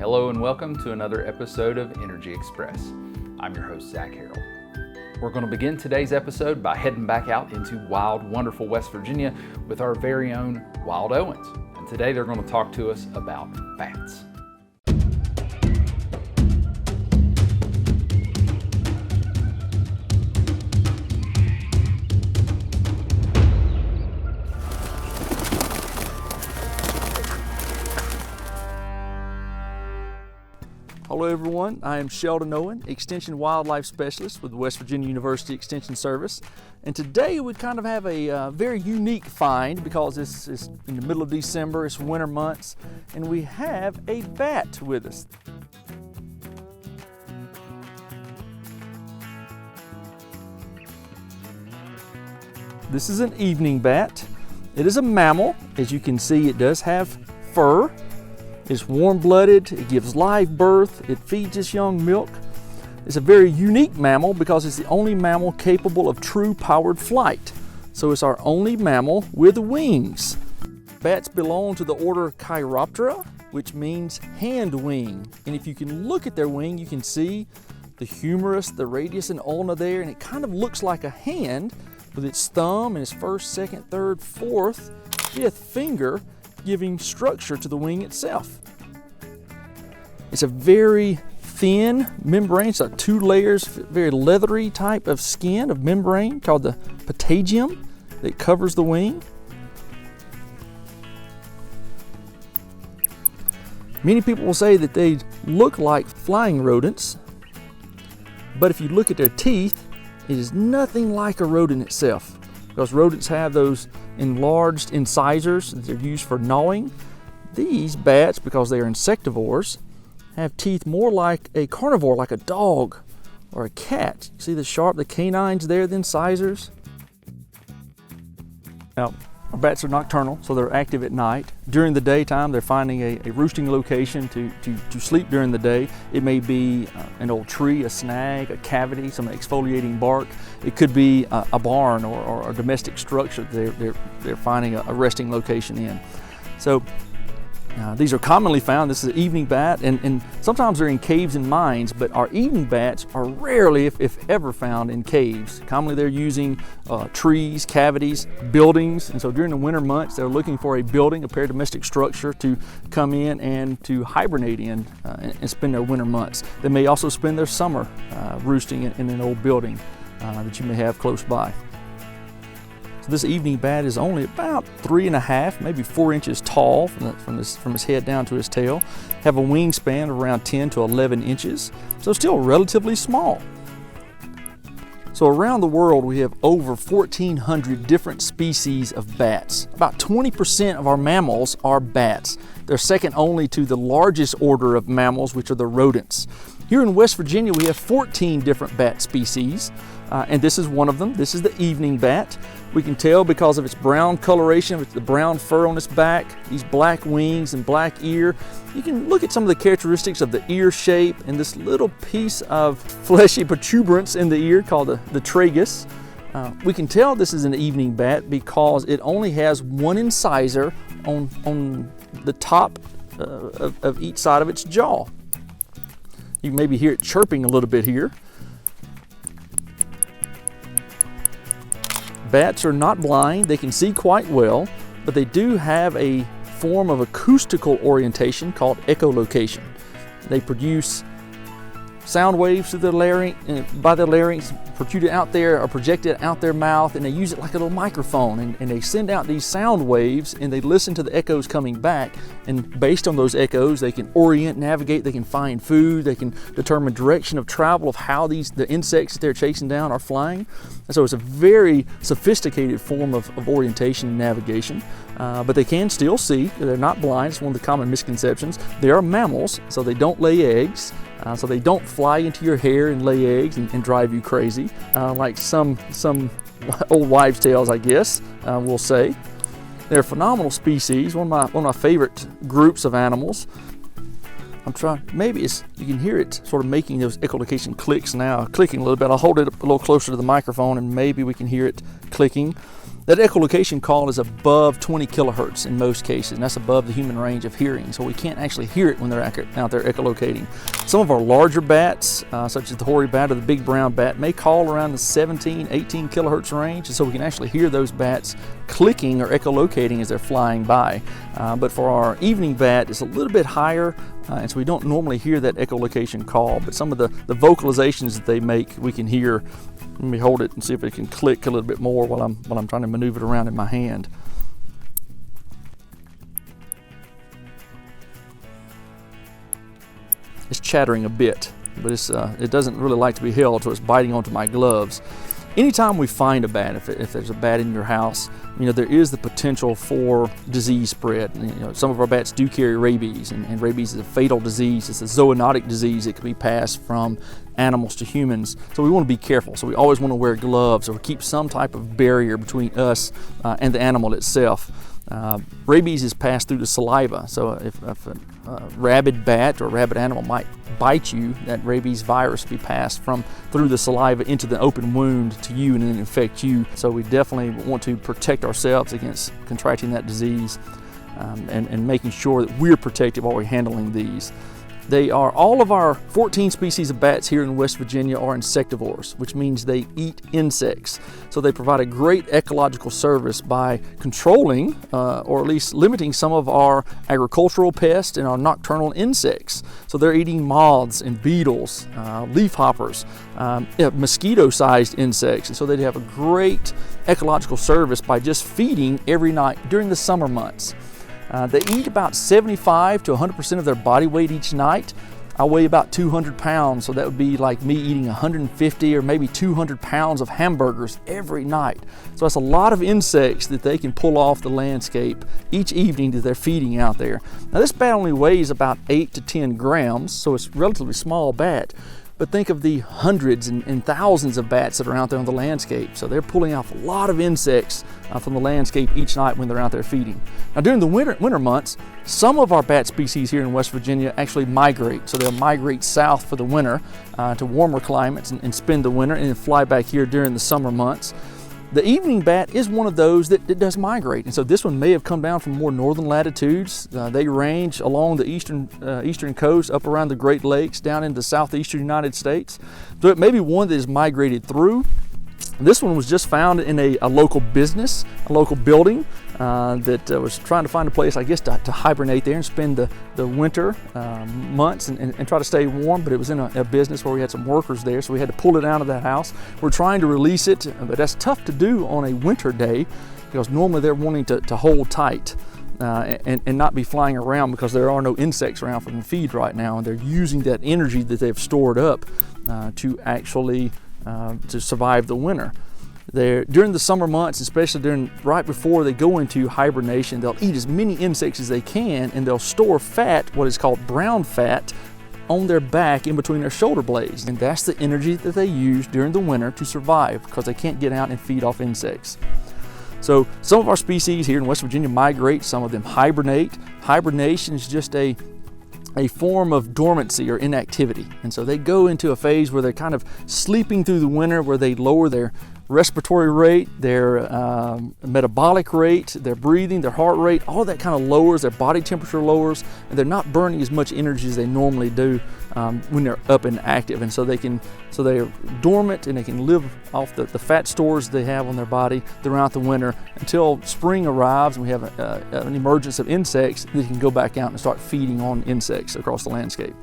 Hello and welcome to another episode of Energy Express. I'm your host, Zach Harold. We're going to begin today's episode by heading back out into wild, wonderful West Virginia with our very own Wild Owens. And today they're going to talk to us about bats. Hello everyone, I am Sheldon Owen, Extension Wildlife Specialist with the West Virginia University Extension Service. And today we kind of have a very unique find because it's in the middle of December, it's winter months, and we have a bat with us. This is an evening bat. It is a mammal. As you can see, it does have fur. It's warm-blooded, it gives live birth, it feeds its young milk. It's a very unique mammal because it's the only mammal capable of true powered flight. So it's our only mammal with wings. Bats belong to the order Chiroptera, which means hand wing. And if you can look at their wing, you can see the humerus, the radius and ulna there, and it kind of looks like a hand with its thumb and its first, second, third, fourth, fifth finger giving structure to the wing itself. It's a very thin membrane. It's got two layers, very leathery type of skin of membrane called the patagium that covers the wing. Many people will say that they look like flying rodents, but if you look at their teeth, it is nothing like a rodent itself, because rodents have those enlarged incisors that they're used for gnawing. These bats, because they are insectivores, have teeth more like a carnivore, like a dog or a cat. See the canines there, the incisors? Now, our bats are nocturnal, so they're active at night. During the daytime, they're finding a roosting location to sleep during the day. It may be an old tree, a snag, a cavity, some exfoliating bark. It could be a barn or a domestic structure they're finding a resting location in. So these are commonly found. This is an evening bat, and sometimes they're in caves and mines, but our evening bats are rarely, if ever, found in caves. Commonly they're using trees, cavities, buildings, and so during the winter months they're looking for a building, a paradomestic structure to come in and to hibernate in and spend their winter months. They may also spend their summer roosting in an old building that you may have close by. So this evening bat is only about 3.5, maybe 4 inches tall from his head down to his tail. Have a wingspan of around 10 to 11 inches, so still relatively small. So around the world we have over 1,400 different species of bats. About 20% of our mammals are bats. They're second only to the largest order of mammals, which are the rodents. Here in West Virginia we have 14 different bat species, and this is one of them. This is the evening bat. We can tell because of its brown coloration, with the brown fur on its back, these black wings and black ear. You can look at some of the characteristics of the ear shape and this little piece of fleshy protuberance in the ear called the tragus. We can tell this is an evening bat because it only has one incisor on the top of each side of its jaw. You can maybe hear it chirping a little bit here. Bats are not blind, they can see quite well, but they do have a form of acoustical orientation called echolocation. They produce sound waves through their larynx, by their larynx, protruded out there or projected out their mouth, and they use it like a little microphone, and they send out these sound waves and they listen to the echoes coming back, and based on those echoes they can orient, navigate, they can find food, they can determine direction of travel of how the insects that they're chasing down are flying. And so it's a very sophisticated form of orientation and navigation, but they can still see. They're not blind. It's one of the common misconceptions. They are mammals, so they don't lay eggs. So they don't fly into your hair and lay eggs and drive you crazy, like some old wives' tales, I guess, we'll say. They're a phenomenal species, one of my favorite groups of animals. I'm trying, maybe you can hear it sort of making those echolocation clicks now, clicking a little bit. I'll hold it up a little closer to the microphone and maybe we can hear it clicking. That echolocation call is above 20 kilohertz in most cases, and that's above the human range of hearing, so we can't actually hear it when they're out there echolocating. Some of our larger bats, such as the hoary bat or the big brown bat, may call around the 17, 18 kilohertz range, and so we can actually hear those bats clicking or echolocating as they're flying by. But for our evening bat, it's a little bit higher, and so we don't normally hear that echolocation call, but some of the vocalizations that they make, we can hear. Let me hold it and see if it can click a little bit more while I'm trying to maneuver it around in my hand. It's chattering a bit, but it doesn't really like to be held, so it's biting onto my gloves. Anytime we find a bat, if there's a bat in your house, there is the potential for disease spread. Some of our bats do carry rabies, and rabies is a fatal disease. It's a zoonotic disease that can be passed from animals to humans. So we want to be careful. So we always want to wear gloves or keep some type of barrier between us and the animal itself. Rabies is passed through the saliva, so if a rabid bat or rabid animal might bite you, that rabies virus will be passed through the saliva into the open wound to you and then infect you. So we definitely want to protect ourselves against contracting that disease and making sure that we're protected while we're handling these. All of our 14 species of bats here in West Virginia are insectivores, which means they eat insects. So they provide a great ecological service by controlling or at least limiting some of our agricultural pests and our nocturnal insects. So they're eating moths and beetles, leafhoppers, mosquito-sized insects. And so they have a great ecological service by just feeding every night during the summer months. They eat about 75 to 100% of their body weight each night. I weigh about 200 pounds, so that would be like me eating 150 or maybe 200 pounds of hamburgers every night. So that's a lot of insects that they can pull off the landscape each evening that they're feeding out there. Now this bat only weighs about 8 to 10 grams, so it's a relatively small bat. But think of the hundreds and thousands of bats that are out there on the landscape. So they're pulling off a lot of insects from the landscape each night when they're out there feeding. Now during the winter months, some of our bat species here in West Virginia actually migrate. So they'll migrate south for the winter to warmer climates and spend the winter and then fly back here during the summer months. The evening bat is one of those that does migrate, and so this one may have come down from more northern latitudes. They range along the eastern coast, up around the Great Lakes, down into the southeastern United States. So it may be one that has migrated through. This one was just found in a local business, a local building that was trying to find a place, I guess, to hibernate there and spend the winter months and try to stay warm, but it was in a business where we had some workers there, so we had to pull it out of that house. We're trying to release it, but that's tough to do on a winter day because normally they're wanting to hold tight and not be flying around because there are no insects around for them to feed right now, and they're using that energy that they've stored up to actually to survive the winter. During the summer months, especially right before they go into hibernation, they'll eat as many insects as they can, and they'll store fat, what is called brown fat, on their back in between their shoulder blades. And that's the energy that they use during the winter to survive because they can't get out and feed off insects. So some of our species here in West Virginia migrate, some of them hibernate. Hibernation is just a form of dormancy or inactivity. And so they go into a phase where they're kind of sleeping through the winter, where they lower their respiratory rate, their metabolic rate, their breathing, their heart rate, all that kind of lowers, their body temperature lowers, and they're not burning as much energy as they normally do when they're up and active. And so they're dormant and they can live off the fat stores they have on their body throughout the winter until spring arrives and we have an emergence of insects. They can go back out and start feeding on insects across the landscape.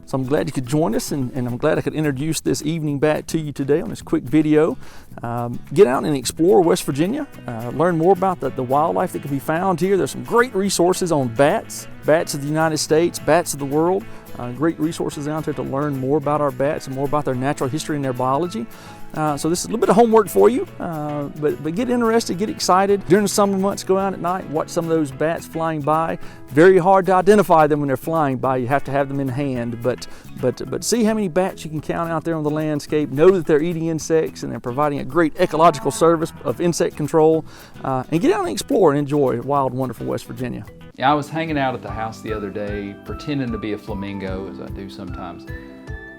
So I'm glad you could join us, and I'm glad I could introduce this evening bat to you today on this quick video. Get out and explore West Virginia, learn more about the wildlife that can be found here. There's some great resources on bats of the United States, bats of the world. Great resources out there to learn more about our bats and more about their natural history and their biology. So this is a little bit of homework for you, but get interested, get excited. During the summer months, go out at night, watch some of those bats flying by. Very hard to identify them when they're flying by. You have to have them in hand, but see how many bats you can count out there on the landscape. Know that they're eating insects and they're providing a great ecological service of insect control. And get out and explore and enjoy wild, wonderful West Virginia. Yeah, I was hanging out at the house the other day, pretending to be a flamingo, as I do sometimes.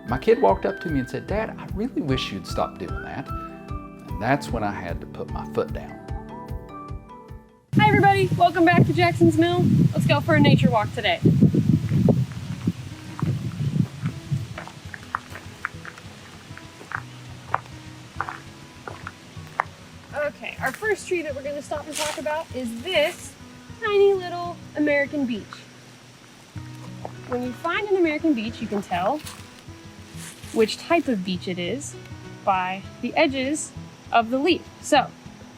my kid walked up to me and said, "Dad, I really wish you'd stop doing that." And that's when I had to put my foot down. Hi everybody, welcome back to Jackson's Mill. Let's go for a nature walk today. Okay, our first tree that we're going to stop and talk about is this tiny little American beech. When you find an American beech, you can tell which type of beech it is by the edges of the leaf. So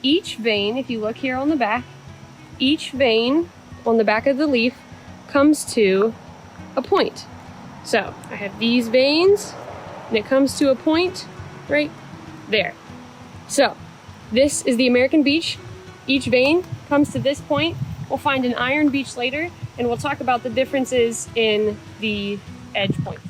each vein, if you look here on the back, each vein on the back of the leaf comes to a point. So I have these veins and it comes to a point right there. So this is the American beech. Each vein comes to this point. We'll find an iron beech later and we'll talk about the differences in the edge point.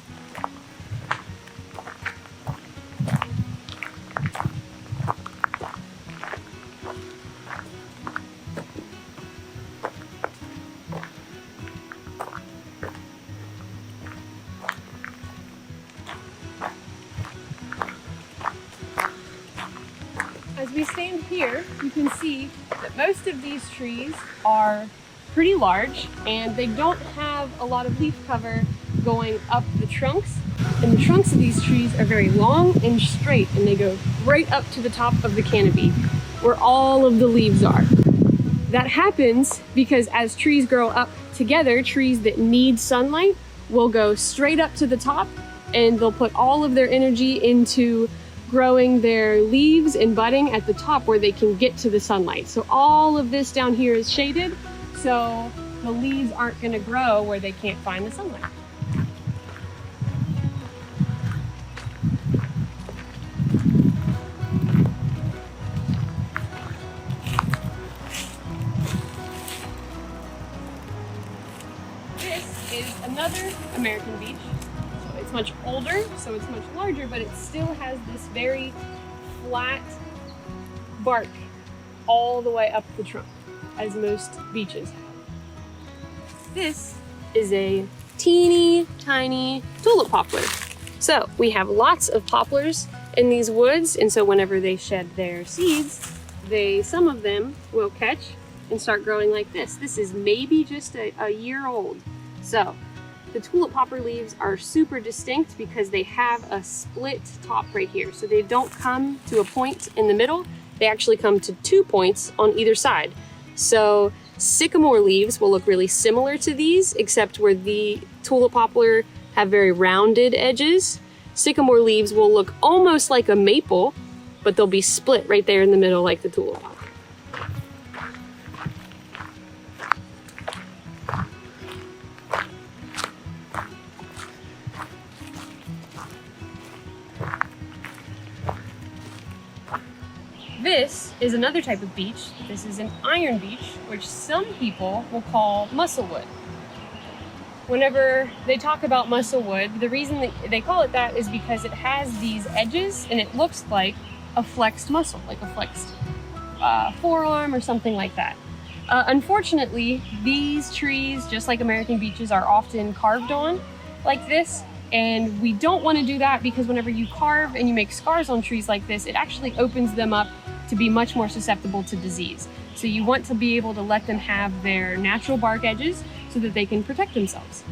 As we stand here, you can see that most of these trees are pretty large and they don't have a lot of leaf cover going up the trunks. And the trunks of these trees are very long and straight and they go right up to the top of the canopy where all of the leaves are. That happens because as trees grow up together, trees that need sunlight will go straight up to the top and they'll put all of their energy into growing their leaves and budding at the top where they can get to the sunlight. So all of this down here is shaded, so the leaves aren't going to grow where they can't find the sunlight. This is another American beech. It's much older, so it's much larger, but it still has this very flat bark all the way up the trunk, as most beeches have. This is a teeny tiny tulip poplar. So we have lots of poplars in these woods, and so whenever they shed their seeds, some of them will catch and start growing like this. This is maybe just a year old. So the tulip poplar leaves are super distinct because they have a split top right here. So they don't come to a point in the middle, they actually come to 2 points on either side. So sycamore leaves will look really similar to these, except where the tulip poplar have very rounded edges. Sycamore leaves will look almost like a maple, but they'll be split right there in the middle like the tulip poplar. This is another type of beech. This is an iron beech, which some people will call musclewood. Whenever they talk about musclewood, the reason that they call it that is because it has these edges and it looks like a flexed muscle, like a flexed forearm or something like that. Unfortunately, these trees, just like American beeches, are often carved on like this. And we don't want to do that because whenever you carve and you make scars on trees like this, it actually opens them up to be much more susceptible to disease. So you want to be able to let them have their natural bark edges so that they can protect themselves.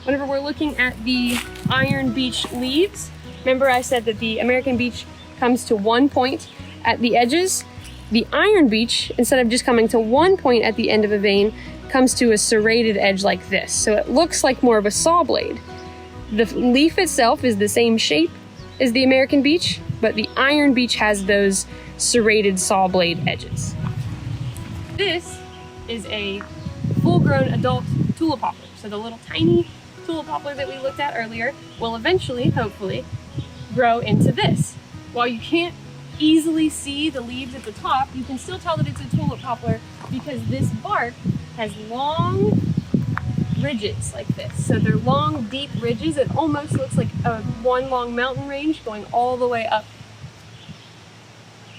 Whenever we're looking at the iron beech leaves, remember I said that the American beech comes to 1 point at the edges. The iron beech, instead of just coming to 1 point at the end of a vein, comes to a serrated edge like this. So it looks like more of a saw blade. The leaf itself is the same shape as the American beech, but the iron beech has those serrated saw blade edges. This is a full-grown adult tulip poplar. So the little tiny tulip poplar that we looked at earlier will eventually, hopefully, grow into this. While you can't easily see the leaves at the top, you can still tell that it's a tulip poplar because this bark has long ridges like this. So they're long, deep ridges. It almost looks like one long mountain range going all the way up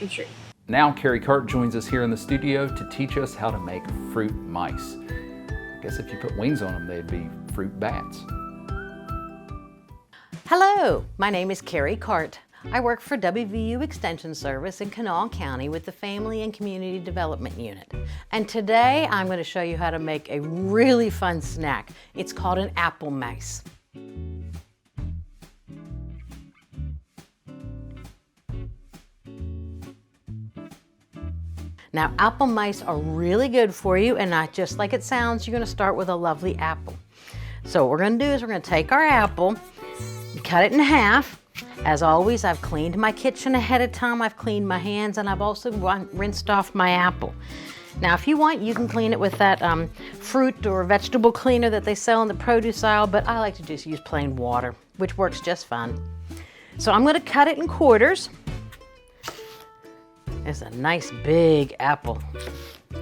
the tree. Now Kerri Carte joins us here in the studio to teach us how to make fruit mice. I guess if you put wings on them, they'd be fruit bats. Hello, my name is Kerri Carte. I work for WVU Extension Service in Kanawha County with the Family and Community Development Unit. And today I'm going to show you how to make a really fun snack. It's called an apple mice. Now, apple mice are really good for you, and not just like it sounds. You're going to start with a lovely apple. So what we're going to do is we're going to take our apple, cut it in half. As always, I've cleaned my kitchen ahead of time. I've cleaned my hands, and I've also rinsed off my apple. Now, if you want, you can clean it with that fruit or vegetable cleaner that they sell in the produce aisle, but I like to just use plain water, which works just fine. So I'm going to cut it in quarters. It's a nice big apple.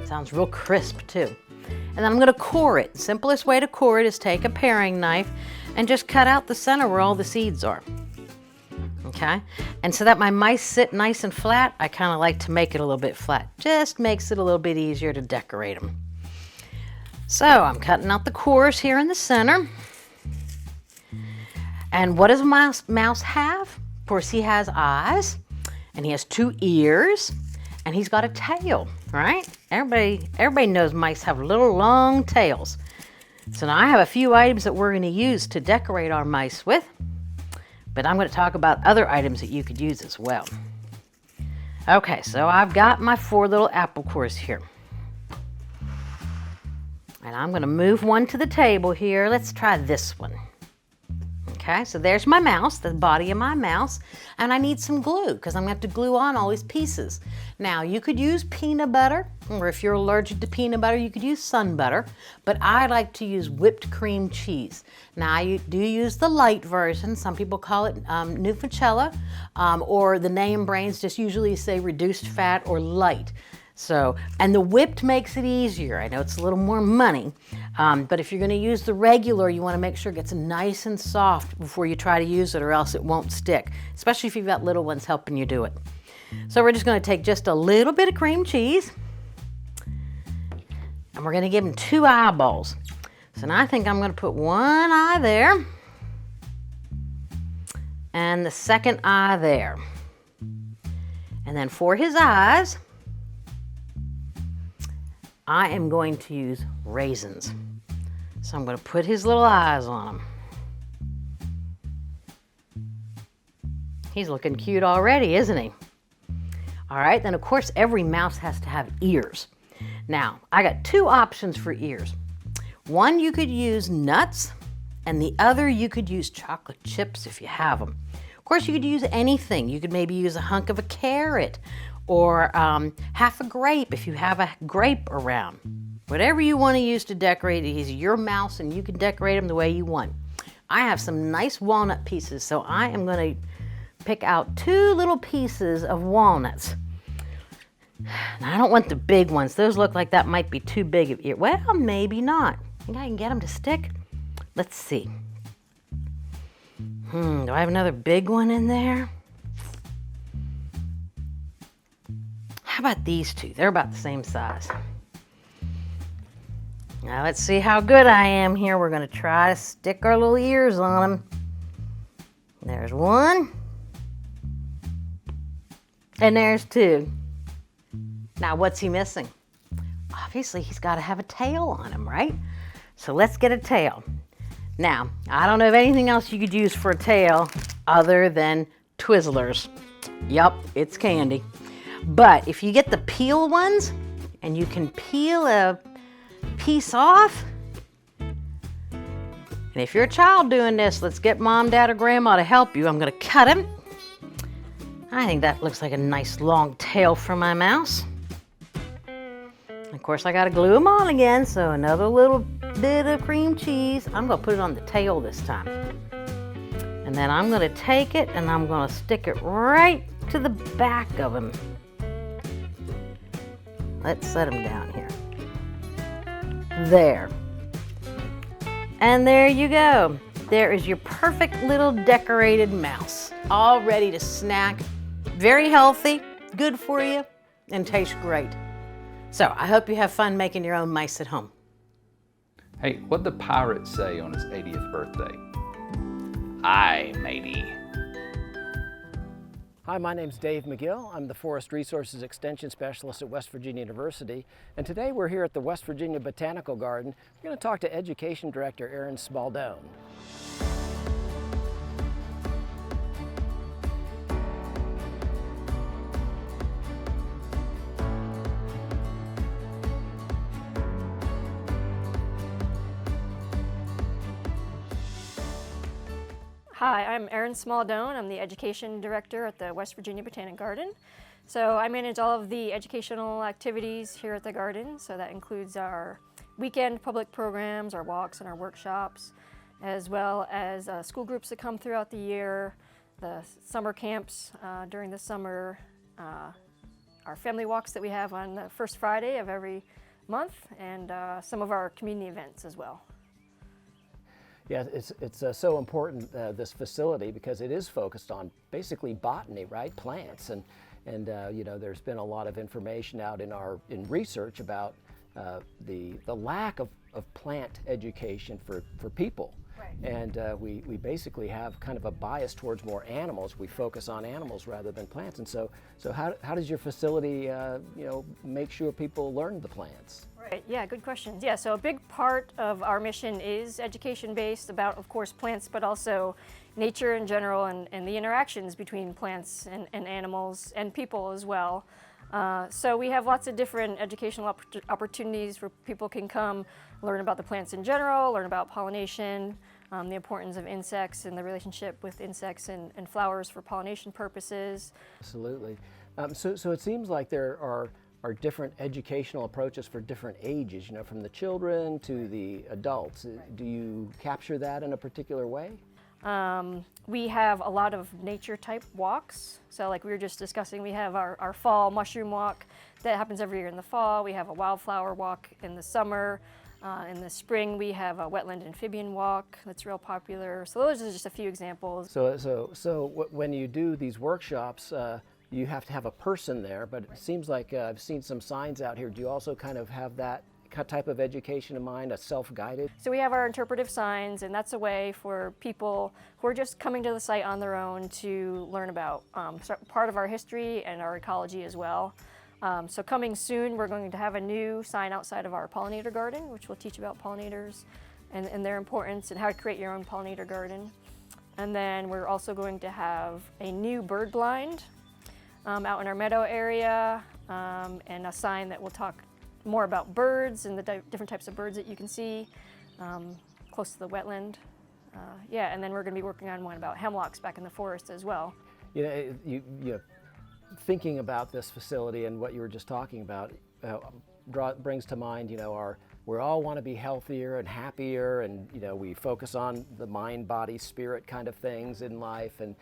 Sounds real crisp too. And then I'm going to core it. The simplest way to core it is take a paring knife and just cut out the center where all the seeds are. Okay? And so that my mice sit nice and flat, I kind of like to make it a little bit flat. Just makes it a little bit easier to decorate them. So I'm cutting out the cores here in the center. And what does a mouse have? Of course, he has eyes. And he has 2 ears, and he's got a tail, right? Everybody knows mice have little long tails. So now I have a few items that we're going to use to decorate our mice with, but I'm going to talk about other items that you could use as well. Okay, so I've got my 4 little apple cores here. And I'm going to move one to the table here. Let's try this one. Okay, so there's my mouse, the body of my mouse, and I need some glue because I'm going to have to glue on all these pieces. Now, you could use peanut butter, or if you're allergic to peanut butter, you could use sun butter, but I like to use whipped cream cheese. Now, I do use the light version. Some people call it Nufocella, or the name brands just usually say reduced fat or light. So, and the whipped makes it easier. I know it's a little more money, but if you're going to use the regular, you want to make sure it gets nice and soft before you try to use it, or else it won't stick, especially if you've got little ones helping you do it. So we're just going to take just a little bit of cream cheese, and we're going to give them 2 eyeballs. So now I think I'm going to put 1 eye there, and the second eye there. And then for his eyes, I am going to use raisins. So I'm going to put his little eyes on him. He's looking cute already, isn't he? All right, then of course every mouse has to have ears. Now, I got 2 options for ears. One, you could use nuts, and the other, you could use chocolate chips if you have them. Of course, you could use anything. You could maybe use a hunk of a carrot, or half a grape if you have a grape around. Whatever you want to use to decorate it, he's your mouse and you can decorate him the way you want. I have some nice walnut pieces, so I am going to pick out 2 little pieces of walnuts. Now, I don't want the big ones. Those look like that might be too big of ear. Well, maybe not. Think I can get them to stick? Let's see. Do I have another big one in there? How about these 2? They're about the same size. Now let's see how good I am here. We're going to try to stick our little ears on them. There's 1. And there's 2. Now what's he missing? Obviously he's got to have a tail on him, right? So let's get a tail. Now, I don't know of anything else you could use for a tail other than Twizzlers. Yup, it's candy. But if you get the peel ones, and you can peel a piece off, and if you're a child doing this, let's get mom, dad, or grandma to help you. I'm going to cut him. I think that looks like a nice long tail for my mouse. Of course, I got to glue them on again, so another little bit of cream cheese. I'm going to put it on the tail this time. And then I'm going to take it and I'm going to stick it right to the back of him. Let's set him down here. There. And there you go. There is your perfect little decorated mouse, all ready to snack. Very healthy, good for you, and tastes great. So I hope you have fun making your own mice at home. Hey, what'd the pirate say on his 80th birthday? Aye, matey. Hi, my name's Dave McGill. I'm the Forest Resources Extension Specialist at West Virginia University. And today we're here at the West Virginia Botanical Garden. We're going to talk to Education Director Erin Smaldone. Hi, I'm Erin Smaldone. I'm the Education Director at the West Virginia Botanic Garden. So I manage all of the educational activities here at the garden. So that includes our weekend public programs, our walks and our workshops, as well as school groups that come throughout the year, the summer camps during the summer, our family walks that we have on the first Friday of every month, and some of our community events as well. Yeah, it's so important, this facility, because it is focused on basically botany, right? Plants. And you know, there's been a lot of information out in research about the lack of plant education for people. Right. And we basically have kind of a bias towards more animals. We focus on animals rather than plants. And so how does your facility you know, make sure people learn the plants? Right, yeah, good questions. Yeah, so a big part of our mission is education-based about, of course, plants, but also nature in general and the interactions between plants and animals and people as well. So we have lots of different educational opportunities where people can come learn about the plants in general, learn about pollination, the importance of insects and the relationship with insects and flowers for pollination purposes. Absolutely. So it seems like there are different educational approaches for different ages, you know, from the children to the adults. Do you capture that in a particular way? We have a lot of nature type walks. So like we were just discussing, we have our fall mushroom walk that happens every year in the fall. We have a wildflower walk in the summer. In the spring, we have a wetland amphibian walk that's real popular. So those are just a few examples. So when you do these workshops, you have to have a person there, but it seems like I've seen some signs out here. Do you also kind of have that type of education in mind, a self-guided? So we have our interpretive signs, and that's a way for people who are just coming to the site on their own to learn about part of our history and our ecology as well. So coming soon, we're going to have a new sign outside of our pollinator garden, which will teach about pollinators and their importance and how to create your own pollinator garden. And then we're also going to have a new bird blind out in our meadow area, and a sign that will talk more about birds and the different types of birds that you can see close to the wetland. Yeah, and then we're going to be working on one about hemlocks back in the forest as well. You know, you thinking about this facility and what you were just talking about brings to mind, you know, we all want to be healthier and happier, and you know, we focus on the mind, body, spirit kind of things in life, and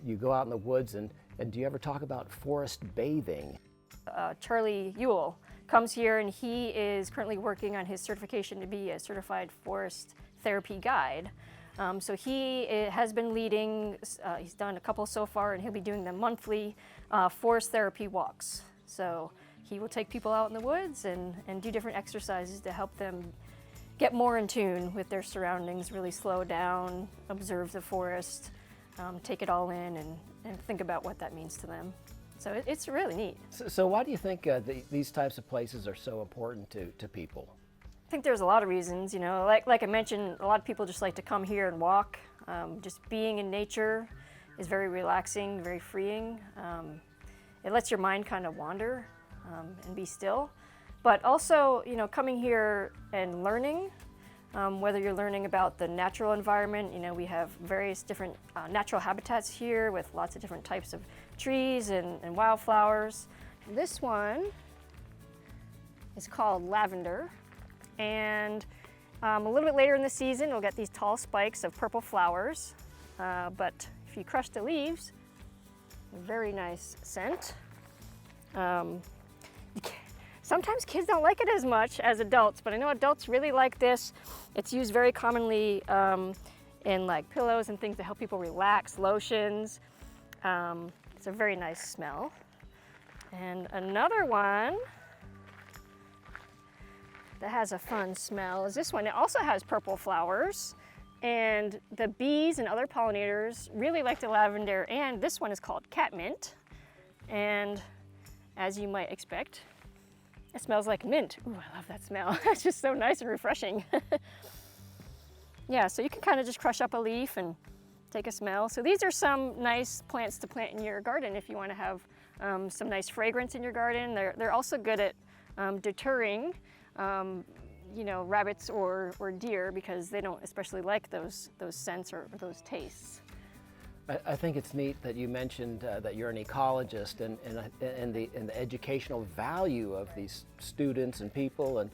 you go out in the woods, and do you ever talk about forest bathing? Charlie Ewell comes here, and he is currently working on his certification to be a certified forest therapy guide. So he has been leading, he's done a couple so far, and he'll be doing the monthly forest therapy walks. So he will take people out in the woods and do different exercises to help them get more in tune with their surroundings, really slow down, observe the forest, take it all in, and think about what that means to them. So it's really neat. So why do you think these types of places are so important to people? I think there's a lot of reasons. You know, like I mentioned, a lot of people just like to come here and walk. Just being in nature is very relaxing, very freeing. It lets your mind kind of wander and be still. But also, you know, coming here and learning, whether you're learning about the natural environment, you know, we have various different natural habitats here with lots of different types of trees and wildflowers. This one is called lavender, and a little bit later in the season you'll get these tall spikes of purple flowers, but if you crush the leaves, a very nice scent. Sometimes kids don't like it as much as adults, but I know adults really like this. It's used very commonly in like pillows and things to help people relax, lotions. It's a very nice smell. And another one that has a fun smell is this one. It also has purple flowers, And the bees and other pollinators really like the lavender, and this one is called catmint. And as you might expect, it smells like mint. Ooh, I love that smell. It's just so nice and refreshing. Yeah, so you can kind of just crush up a leaf and take a smell. So these are some nice plants to plant in your garden if you want to have some nice fragrance in your garden. They're also good at deterring you know, rabbits or deer, because they don't especially like those scents or those tastes. I think it's neat that you mentioned that you're an ecologist, and the educational value of these students and people and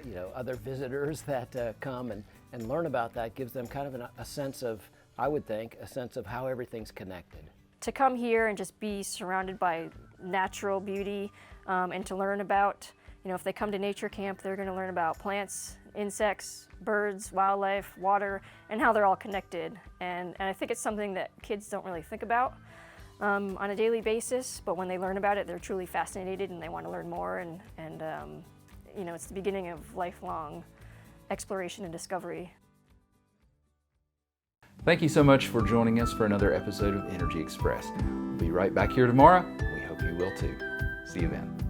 you know, other visitors that come and learn about that gives them kind of a sense of, I would think, a sense of how everything's connected. To come here and just be surrounded by natural beauty and to learn about, you know, if they come to nature camp, they're going to learn about plants, insects, birds, wildlife, water, and how they're all connected. And I think it's something that kids don't really think about on a daily basis, but when they learn about it, they're truly fascinated and they want to learn more. And you know, it's the beginning of lifelong exploration and discovery. Thank you so much for joining us for another episode of Energy Express. We'll be right back here tomorrow. We hope you will too. See you then.